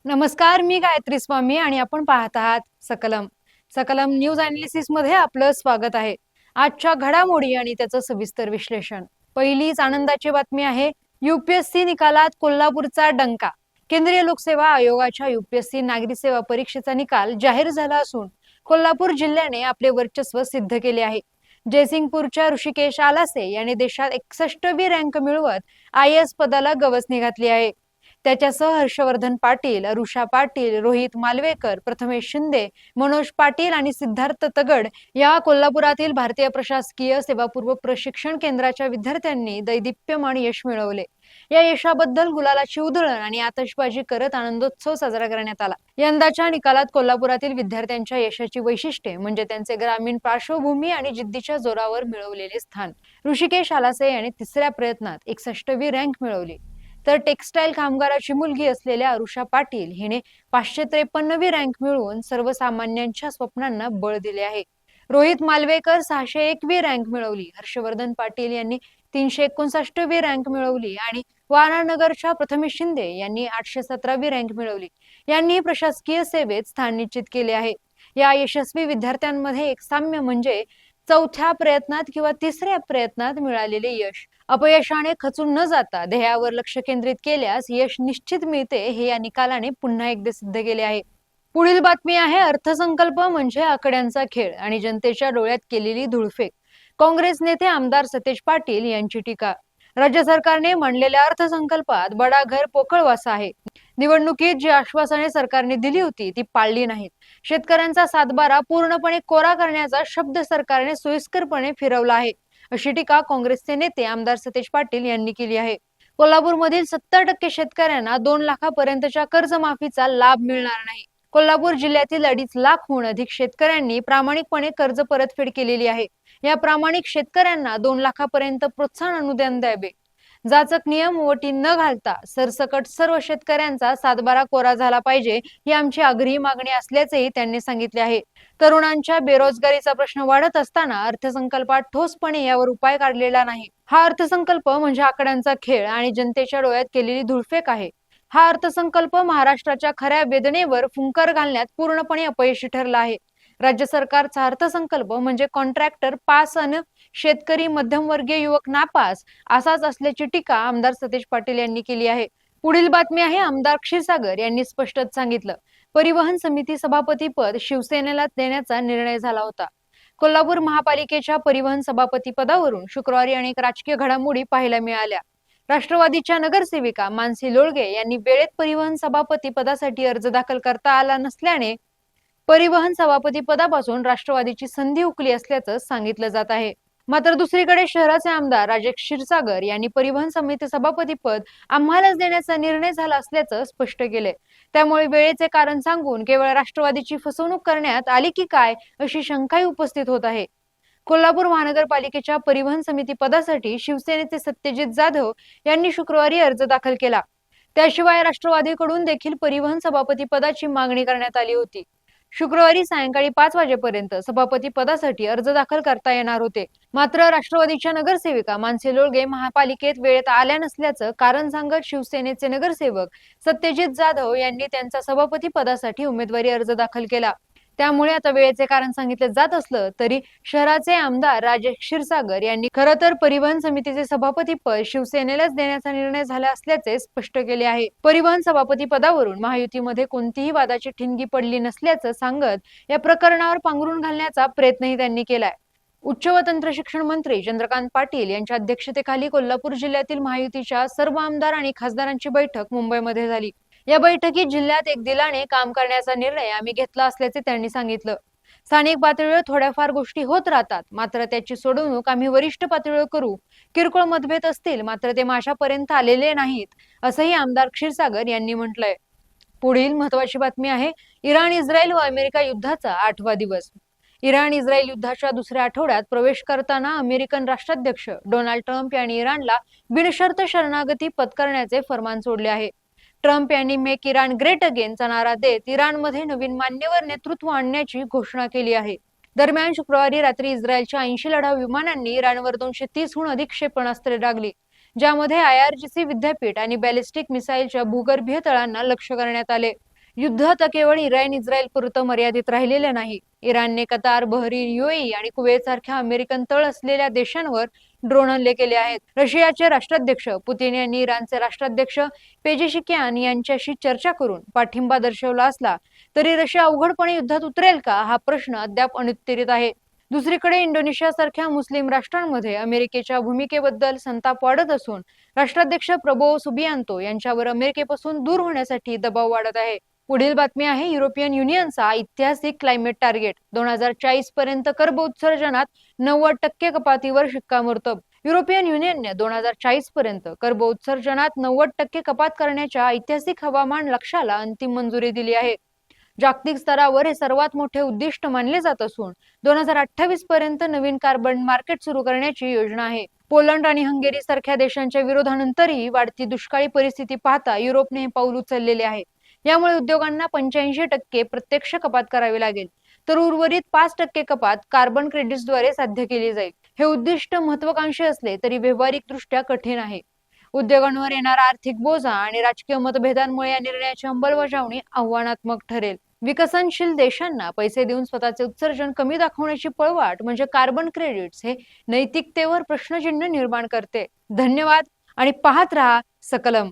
नमस्कार, मी गायत्री स्वामी आणि आपण पाहत आहात सकलम न्यूज अनालिसिस मध्ये आपलं स्वागत आहे। आजच्या घडामोडी आणि त्याचं सविस्तर विश्लेषण। पहिलीच आनंदाची बातमी आहे, यूपीएससी निकालात कोल्हापूरचा डंका। केंद्रीय लोकसेवा आयोगाच्या यूपीएससी नागरी सेवा परीक्षेचा निकाल जाहीर झाला असून कोल्हापूर जिल्ह्याने आपले वर्चस्व सिद्ध केले आहे। जयसिंगपूरच्या ऋषिकेश आलासे यांनी देशात 61वी रँक मिळवत आयएएस पदाला गवसणी घातली आहे। त्याच्यासह हर्षवर्धन पाटील, अरुषा पाटील, रोहित मालवेकर, प्रथमेश शिंदे, मनोज पाटील आणि सिद्धार्थ तगड या कोल्हापुरातील भारतीय प्रशासकीय सेवापूर्व प्रशिक्षण केंद्राच्या विद्यार्थ्यांनी दैदिप्यमान यश मिळवले। या यशाबद्दल गुलालाची उधळण आणि आतषबाजी करत आनंदोत्सव साजरा करण्यात आला। यंदाच्या निकालात कोल्हापुरातील विद्यार्थ्यांच्या यशाची वैशिष्ट्ये म्हणजे त्यांचे ग्रामीण पार्श्वभूमी आणि जिद्दीच्या जोरावर मिळवलेले स्थान। ऋषिकेश आलासे यांनी तिसऱ्या प्रयत्नात 61वी रँक मिळवली, तर टेक्सटाईल कामगाराची मुलगी असलेल्या अरुषा पाटील हिने 553वी रँक मिळवून सर्वसामान्यांच्या स्वप्नांना बळ दिले आहे। रोहित मालवेकर 601वी रँक मिळवली, हर्षवर्धन पाटील यांनी 359वी रँक मिळवली आणि वारानगरच्या प्रथमेश शिंदे यांनी 817वी रँक मिळवली। यांनी प्रशासकीय सेवेत स्थान निश्चित केले आहे। या यशस्वी विद्यार्थ्यांमध्ये एक साम्य म्हणजे चौथ्या प्रयत्नात किंवा तिसऱ्या प्रयत्नात मिळालेले यश। अपयशाने खचून न जाता ध्येयावर लक्ष केंद्रित केल्यास यश निश्चित मिळते, हे या निकालाने पुन्हा एकदा सिद्ध केले आहे। पुढील बातमी आहे, अर्थसंकल्प म्हणजे आकड्यांचा खेळ आणि जनतेच्या डोळ्यात केलेली धुळफेक। काँग्रेस नेते आमदार सतेज पाटील यांची टीका। राज्य सरकारने मांडलेल्या अर्थसंकल्पात बडा घर पोकळ वासा आहे। निवडणुकीत जी आश्वासने सरकारने दिली होती ती पाळली नाहीत। शेतकऱ्यांचा सातबारा पूर्णपणे कोरा करण्याचा शब्द सरकारने सोयीस्करपणे फिरवला आहे, अशी टीका काँग्रेसचे नेते आमदार सतेज पाटील यांनी केली आहे। कोल्हापूरमधील 70% शेतकऱ्यांना 2 लाखापर्यंतच्या कर्जमाफीचा लाभ मिळणार नाही। कोल्हापूर जिल्ह्यातील 2.5 लाखहून अधिक शेतकऱ्यांनी प्रामाणिकपणे कर्ज परतफेड केलेली आहे। या प्रामाणिक शेतकऱ्यांना 2 लाखापर्यंत प्रोत्साहन अनुदान द्यावे। जाचक नियम व अटी न घालता सरसकट सर्व शेतकऱ्यांचा सातबारा कोरा झाला पाहिजे, ही आमची आग्रही मागणी असल्याचेही त्यांनी सांगितले आहे। तरुणांच्या बेरोजगारीचा प्रश्न वाढत असताना अर्थसंकल्पात ठोसपणे यावर उपाय काढलेला नाही। हा अर्थसंकल्प म्हणजे आकड्यांचा खेळ आणि जनतेच्या डोळ्यात केलेली धुळफेक आहे। हा अर्थसंकल्प महाराष्ट्राच्या खऱ्या वेदनेवर फुंकर घालण्यात पूर्णपणे अपयशी ठरला आहे। राज्य सरकारचा अर्थसंकल्प म्हणजे कॉन्ट्रॅक्टर पास अन शेतकरी मध्यमवर्गीय युवक नापास असाच असल्याची टीका आमदार सतेज पाटील यांनी केली आहे। पुढील बातमी आहे, आमदार क्षीरसागर यांनी स्पष्टच सांगितलं, परिवहन समिती सभापती पद शिवसेनेला देण्याचा निर्णय झाला होता। कोल्हापूर महापालिकेच्या परिवहन सभापती पदावरून शुक्रवारी अनेक राजकीय घडामोडी पाहायला मिळाल्या। राष्ट्रवादीच्या नगरसेविका मानसी लोळगे यांनी वेळेत परिवहन सभापती पदासाठी अर्ज दाखल करता आला नसल्याने परिवहन सभापती पदापासून राष्ट्रवादीची संधी हुकली असल्याचं सांगितलं जात आहे। मात्र दुसरीकडे शहराचे आमदार राजेश क्षीरसागर यांनी परिवहन समिती सभापती पद आम्हालाच देण्याचा निर्णय झाला असल्याचं स्पष्ट केले। त्यामुळे वेळेचे कारण सांगून केवळ राष्ट्रवादीची फसवणूक करण्यात आली की काय अशी शंकाही उपस्थित होत आहे। कोल्हापूर महानगरपालिकेच्या परिवहन समिती पदासाठी शिवसेनेचे सत्यजित जाधव यांनी शुक्रवारी अर्ज दाखल केला। त्याशिवाय राष्ट्रवादीकडून देखील परिवहन सभापती पदाची मागणी करण्यात आली होती। शुक्रवारी सायंकाळी 5 वाजेपर्यंत सभापती पदासाठी अर्ज दाखल करता येणार होते। मात्र राष्ट्रवादीच्या नगरसेविका मानसी लोळगे महापालिकेत वेळेत आल्या नसल्याचं कारण सांगत शिवसेनेचे नगरसेवक सत्यजित जाधव यांनी त्यांचा सभापती पदासाठी उमेदवारी अर्ज दाखल केला। त्यामुळे आता वेळेचे कारण सांगितले जात असलं तरी शहराचे आमदार राजेश क्षीरसागर यांनी खरं तर परिवहन समितीचे सभापती पद शिवसेनेलाच देण्याचा निर्णय झाला असल्याचे स्पष्ट केले आहे। परिवहन सभापती पदावरून महायुतीमध्ये कोणतीही वादाची ठिणगी पडली नसल्याचं सांगत या प्रकरणावर पांघरून घालण्याचा प्रयत्नही त्यांनी केलाय। उच्च व तंत्र शिक्षण मंत्री चंद्रकांत पाटील यांच्या अध्यक्षतेखाली कोल्हापूर जिल्ह्यातील महायुतीच्या सर्व आमदार आणि खासदारांची बैठक मुंबईमध्ये झाली। या बैठकीत जिल्ह्यात एक दिलाने काम करण्याचा निर्णय आम्ही घेतला असल्याचे त्यांनी सांगितलं। स्थानिक पातळीवर थोड्याफार गोष्टी होत राहतात, मात्र त्याची सोडवणूक आम्ही वरिष्ठ पातळीवर करू। किरकोळ मतभेद असतील मात्र ते माझ्यापर्यंत आलेले नाहीत, असंही आमदार क्षीरसागर यांनी म्हटलंय। पुढील महत्त्वाची बातमी आहे, इराण इस्रायल व अमेरिका युद्धाचा 8वा दिवस। इराण इस्रायल युद्धाच्या दुसऱ्या आठवड्यात प्रवेश करताना अमेरिकन राष्ट्राध्यक्ष डोनाल्ड ट्रम्प यांनी इराणला बिनशर्त शरणागती पत्करण्याचे फरमान सोडले आहे। ट्रम्प यांनी मेक इराण ग्रेट अगेनचा नारा देत इराणमध्ये नवीन मान्यवर नेतृत्व आणण्याची घोषणा केली आहे। दरम्यान शुक्रवारी रात्री इस्रायलच्या 80 लढाऊ विमानांनी इराणवर 230हून अधिक क्षेपणास्त्रे डागली, ज्यामध्ये IRGC विद्यापीठ आणि बॅलिस्टिक मिसाईलच्या भूगर्भीय तळांना लक्ष्य करण्यात आले। युद्ध आता केवळ इराण इस्रायल पुरतं मर्यादित राहिलेलं नाही. इराणने कतार, बहरीन, युएई आणि कुवेत सारख्या अमेरिकन तळ असलेल्या देशांवर ड्रोन हल्ले केले आहेत. रशियाचे राष्ट्राध्यक्ष पुतीन यांनी इराणचे राष्ट्राध्यक्ष पेजेशिकियान यांच्याशी चर्चा करून पाठिंबा दर्शवला असला तरी रशिया अवघडपणे युद्धात उतरेल का हा प्रश्न अद्याप अनुत्तरित आहे. दुसरीकडे इंडोनेशिया सारख्या मुस्लिम राष्ट्रांमध्ये अमेरिकेच्या भूमिकेबद्दल संताप वाढत असून राष्ट्राध्यक्ष प्रबोवो सुबियांतो यांच्यावर अमेरिकेपासून दूर होण्यासाठी दबाव वाढत आहे. पुढील बातमी आहे युरोपियन युनियनचा ऐतिहासिक क्लायमेट टार्गेट 2040 पर्यंत कर्ब उत्सर्जनात 90% कपातीवर शिक्कामोर्तब. युरोपियन युनियनने 2040 पर्यंत कर्ब उत्सर्जनात 90% कपात करण्याच्या ऐतिहासिक हवामान लक्ष्याला अंतिम मंजुरी दिली आहे. जागतिक स्तरावर हे सर्वात मोठे उद्दिष्ट मानले जात असून 2028 पर्यंत नवीन कार्बन मार्केट सुरू करण्याची योजना आहे. पोलंड आणि हंगेरी सारख्या देशांच्या विरोधानंतरही वाढती दुष्काळी परिस्थिती पाहता युरोपने हे पाऊल उचललेले आहे. यामुळे उद्योगांना 85% प्रत्यक्ष कपात करावी लागेल, तर उर्वरित 5% कपात कार्बन क्रेडिट्सद्वारे साध्य केली जाईल. हे उद्दिष्ट महत्वाकांक्षी असले तरी व्यावहारिकदृष्ट्या कठीण आहे. उद्योगांवर येणारा आर्थिक बोजा आणि राजकीय मतभेदांमुळे या निर्णयाची अंमलबजावणी आव्हानात्मक ठरेल. विकसनशील देशांना पैसे देऊन स्वतःचे उत्सर्जन कमी दाखवण्याची पळवाट म्हणजे कार्बन क्रेडिट्स हे नैतिकतेवर प्रश्नचिन्ह निर्माण करते. धन्यवाद आणि पाहत रहा सकलम.